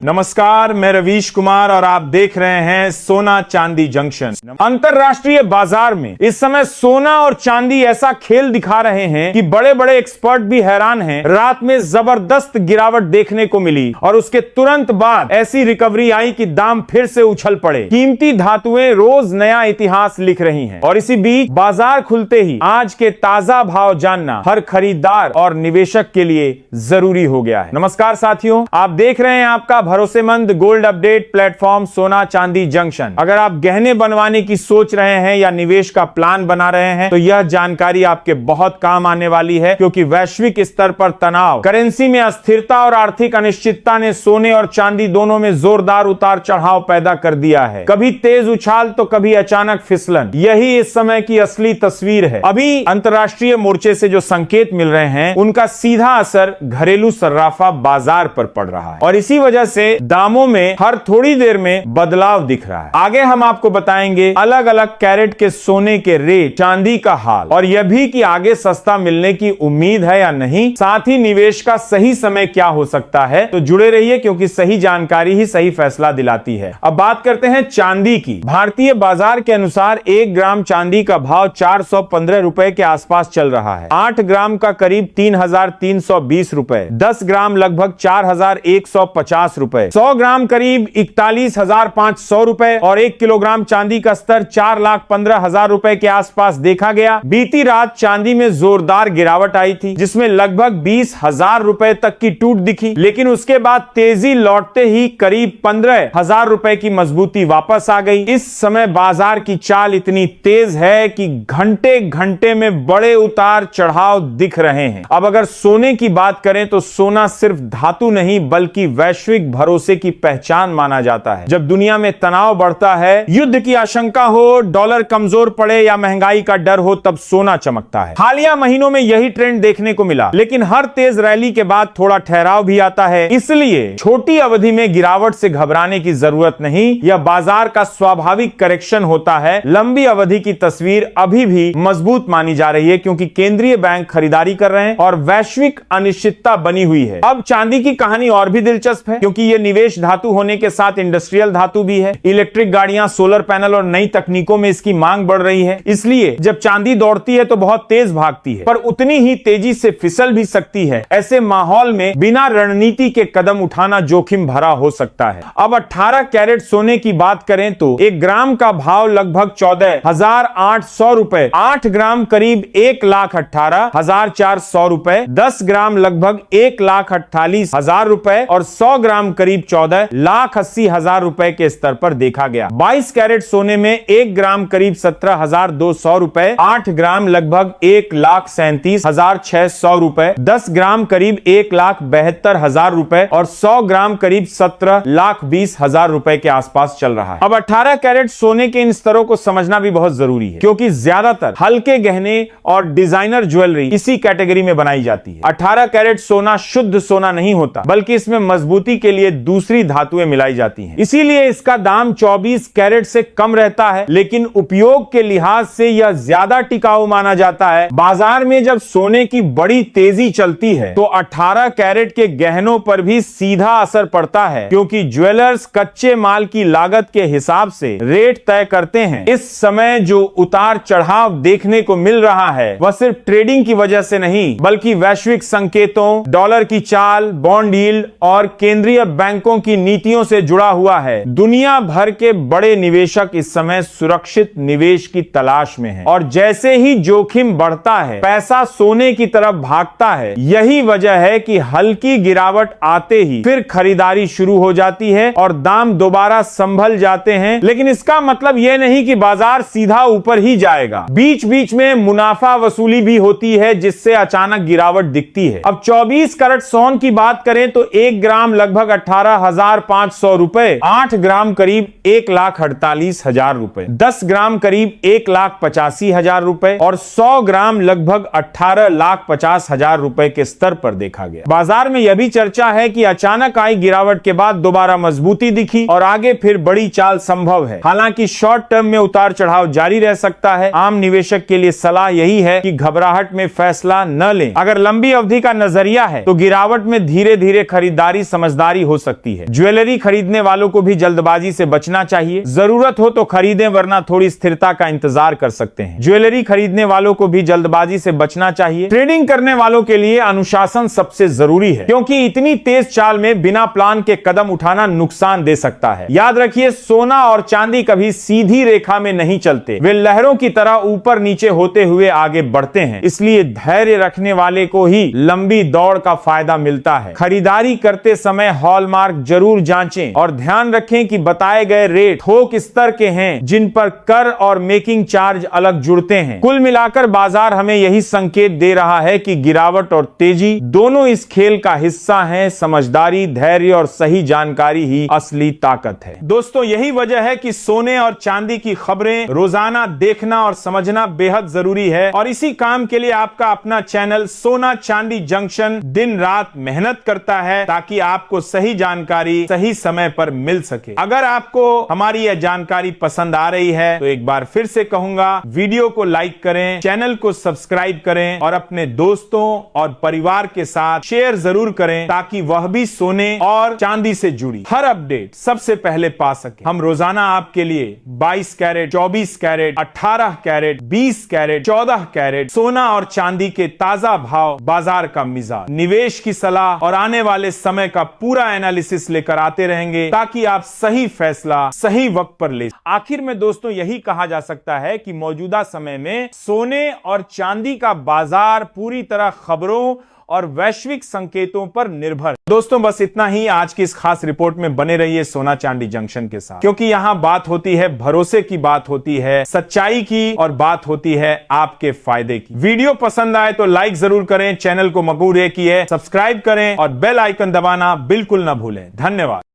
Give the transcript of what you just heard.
नमस्कार, मैं रवीश कुमार और आप देख रहे हैं सोना चांदी जंक्शन। अंतरराष्ट्रीय बाजार में इस समय सोना और चांदी ऐसा खेल दिखा रहे हैं कि बड़े बड़े एक्सपर्ट भी हैरान हैं। रात में जबरदस्त गिरावट देखने को मिली और उसके तुरंत बाद ऐसी रिकवरी आई कि दाम फिर से उछल पड़े। कीमती धातुएं रोज नया इतिहास लिख रही हैं और इसी बीच बाजार खुलते ही आज के ताजा भाव जानना हर खरीदार और निवेशक के लिए जरूरी हो गया है। नमस्कार साथियों, आप देख रहे हैं आपका भरोसेमंद गोल्ड अपडेट प्लेटफॉर्म सोना चांदी जंक्शन। अगर आप गहने बनवाने की सोच रहे हैं या निवेश का प्लान बना रहे हैं तो यह जानकारी आपके बहुत काम आने वाली है, क्योंकि वैश्विक स्तर पर तनाव, करेंसी में अस्थिरता और आर्थिक अनिश्चितता ने सोने और चांदी दोनों में जोरदार उतार चढ़ाव पैदा कर दिया है। कभी तेज उछाल तो कभी अचानक फिसलन। यही इस समय की असली तस्वीर है। अभी अंतरराष्ट्रीय मोर्चे से जो संकेत मिल रहे हैं उनका सीधा असर घरेलू सर्राफा बाजार पर पड़ रहा है और इसी वजह से दामों में हर थोड़ी देर में बदलाव दिख रहा है। आगे हम आपको बताएंगे अलग अलग कैरेट के सोने के रेट, चांदी का हाल और यह भी कि आगे सस्ता मिलने की उम्मीद है या नहीं, साथ ही निवेश का सही समय क्या हो सकता है। तो जुड़े रहिए, क्योंकि सही जानकारी ही सही फैसला दिलाती है। अब बात करते हैं चांदी की। भारतीय बाजार के अनुसार 1 ग्राम चांदी का भाव 415 रुपए के आसपास चल रहा है। 8 ग्राम का करीब 3,320 रुपए, 10 ग्राम लगभग 4,150 रुपए, 100 ग्राम करीब 41,500 रुपए और 1 किलोग्राम चांदी का स्तर 4,15,000 रुपए के आसपास देखा गया। बीती रात चांदी में जोरदार गिरावट आई थी, जिसमें लगभग 20,000 रुपए तक की टूट दिखी, लेकिन उसके बाद तेजी लौटते ही करीब 15,000 रुपए की मजबूती वापस आ गई। इस समय बाजार की चाल इतनी तेज है कि घंटे घंटे में बड़े उतार चढ़ाव दिख रहे हैं। अब अगर सोने की बात करें तो सोना सिर्फ धातु नहीं बल्कि वैश्विक भरोसे की पहचान माना जाता है। जब दुनिया में तनाव बढ़ता है, युद्ध की आशंका हो, डॉलर कमजोर पड़े या महंगाई का डर हो, तब सोना चमकता है। हालिया महीनों में यही ट्रेंड देखने को मिला, लेकिन हर तेज रैली के बाद थोड़ा ठहराव भी आता है। इसलिए छोटी अवधि में गिरावट से घबराने की जरूरत नहीं, यह बाजार का स्वाभाविक करेक्शन होता है। लंबी अवधि की तस्वीर अभी भी मजबूत मानी जा रही है, क्योंकि केंद्रीय बैंक खरीदारी कर रहे हैं और वैश्विक अनिश्चितता बनी हुई है। अब चांदी की कहानी और भी दिलचस्प है, क्योंकि यह निवेश धातु होने के साथ इंडस्ट्रियल धातु भी है। इलेक्ट्रिक गाड़ियां, सोलर पैनल और नई तकनीकों में इसकी मांग बढ़ रही है। इसलिए जब चांदी दौड़ती है तो बहुत तेज भागती है, पर उतनी ही तेजी से फिसल भी सकती है। ऐसे माहौल में बिना रणनीति के कदम उठाना जोखिम भरा हो सकता है। अब 18 कैरेट सोने की बात करें तो 1 ग्राम का भाव लगभग 14,800 रुपए, 8 ग्राम करीब 1,18,400 रुपए, 10 ग्राम लगभग 1,48,000 रुपए और 100 ग्राम करीब 14,80,000 रुपए के स्तर पर देखा गया। 22 कैरेट सोने में 1 ग्राम करीब 17,200 रुपए, 8 ग्राम लगभग 1,37,600 रुपए, 10 ग्राम करीब 1,72,000 रुपए और 100 ग्राम करीब 17,20,000 रुपए के आसपास चल रहा है। अब 18 कैरेट सोने के इन स्तरों को समझना भी बहुत जरूरी है, क्योंकि ज्यादातर हल्के गहने और डिजाइनर ज्वेलरी इसी कैटेगरी में बनाई जाती है। 18 कैरेट सोना शुद्ध सोना नहीं होता, बल्कि इसमें मजबूती के लिए दूसरी धातुएं मिलाई जाती हैं। इसीलिए इसका दाम 24 कैरेट से कम रहता है, लेकिन उपयोग के लिहाज से यह ज्यादा टिकाऊ माना जाता है। बाजार में जब सोने की बड़ी तेजी चलती है तो 18 कैरेट के गहनों पर भी सीधा असर पड़ता है, क्योंकि ज्वेलर्स कच्चे माल की लागत के हिसाब से रेट तय करते हैं। इस समय जो उतार चढ़ाव देखने को मिल रहा है वह सिर्फ ट्रेडिंग की वजह से नहीं, बल्कि वैश्विक संकेतों, डॉलर की चाल, बॉन्ड यील्ड और केंद्रीय बैंकों की नीतियों से जुड़ा हुआ है। दुनिया भर के बड़े निवेशक इस समय सुरक्षित निवेश की तलाश में हैं और जैसे ही जोखिम बढ़ता है, पैसा सोने की तरफ भागता है। यही वजह है कि हल्की गिरावट आते ही फिर खरीदारी शुरू हो जाती है और दाम दोबारा संभल जाते हैं। लेकिन इसका मतलब यह नहीं कि बाजार सीधा ऊपर ही जाएगा। बीच बीच में मुनाफा वसूली भी होती है, जिससे अचानक गिरावट दिखती है। अब 24 कैरेट सोन की बात करें तो 1 ग्राम लगभग 18,500 रुपए, 8 ग्राम करीब 1,48,000 रुपए, 10 ग्राम करीब 1,85,000 रुपए और 100 ग्राम लगभग 18,50,000 रुपए के स्तर पर देखा गया। बाजार में यह भी चर्चा है कि अचानक आई गिरावट के बाद दोबारा मजबूती दिखी और आगे फिर बड़ी चाल संभव है। हालांकि शॉर्ट टर्म में उतार चढ़ाव जारी रह सकता है। आम निवेशक के लिए सलाह यही है कि घबराहट में फैसला न लें। अगर लंबी अवधि का नजरिया है तो गिरावट में धीरे धीरे खरीदारी समझदारी हो सकती है। ज्वेलरी खरीदने वालों को भी जल्दबाजी से बचना चाहिए। जरूरत हो तो खरीदें, वरना थोड़ी स्थिरता का इंतजार कर सकते हैं। ज्वेलरी खरीदने वालों को भी जल्दबाजी से बचना चाहिए। ट्रेडिंग करने वालों के लिए अनुशासन सबसे जरूरी है, क्योंकि इतनी तेज चाल में बिना प्लान के कदम उठाना नुकसान दे सकता है। याद रखिए, सोना और चांदी कभी सीधी रेखा में नहीं चलते, वे लहरों की तरह ऊपर नीचे होते हुए आगे बढ़ते हैं। इसलिए धैर्य रखने वाले को ही लंबी दौड़ का फायदा मिलता है। खरीदारी करते समय हॉलमार्क जरूर जांचें और ध्यान रखें कि बताए गए रेट थोक स्तर के हैं, जिन पर कर और मेकिंग चार्ज अलग जुड़ते हैं। कुल मिलाकर बाजार हमें यही संकेत दे रहा है कि गिरावट और तेजी दोनों इस खेल का हिस्सा हैं। समझदारी, धैर्य और सही जानकारी ही असली ताकत है। दोस्तों, यही वजह है कि सोने और चांदी की खबरें रोजाना देखना और समझना बेहद जरूरी है, और इसी काम के लिए आपका अपना चैनल सोना चांदी जंक्शन दिन रात मेहनत करता है, ताकि आपको सही जानकारी सही समय पर मिल सके। अगर आपको हमारी यह जानकारी पसंद आ रही है तो एक बार फिर से कहूंगा, वीडियो को लाइक करें, चैनल को सब्सक्राइब करें और अपने दोस्तों और परिवार के साथ शेयर जरूर करें, ताकि वह भी सोने और चांदी से जुड़ी हर अपडेट सबसे पहले पा सके। हम रोजाना आपके लिए 22 carat, 24 carat, 18 carat, 20 carat, 14 carat सोना और चांदी के ताजा भाव, बाजार का मिजाज, निवेश की सलाह और आने वाले समय का पूरा एनालिसिस लेकर आते रहेंगे, ताकि आप सही फैसला सही वक्त पर ले। आखिर में दोस्तों, यही कहा जा सकता है कि मौजूदा समय में सोने और चांदी का बाजार पूरी तरह खबरों और वैश्विक संकेतों पर निर्भर। दोस्तों, बस इतना ही आज की इस खास रिपोर्ट में। बने रहिए सोना चांदी जंक्शन के साथ, क्योंकि यहां बात होती है भरोसे की, बात होती है सच्चाई की, और बात होती है आपके फायदे की। वीडियो पसंद आए तो लाइक जरूर करें, चैनल को मकबूल किए सब्सक्राइब करें और बेल आइकन दबाना बिल्कुल ना भूलें। धन्यवाद।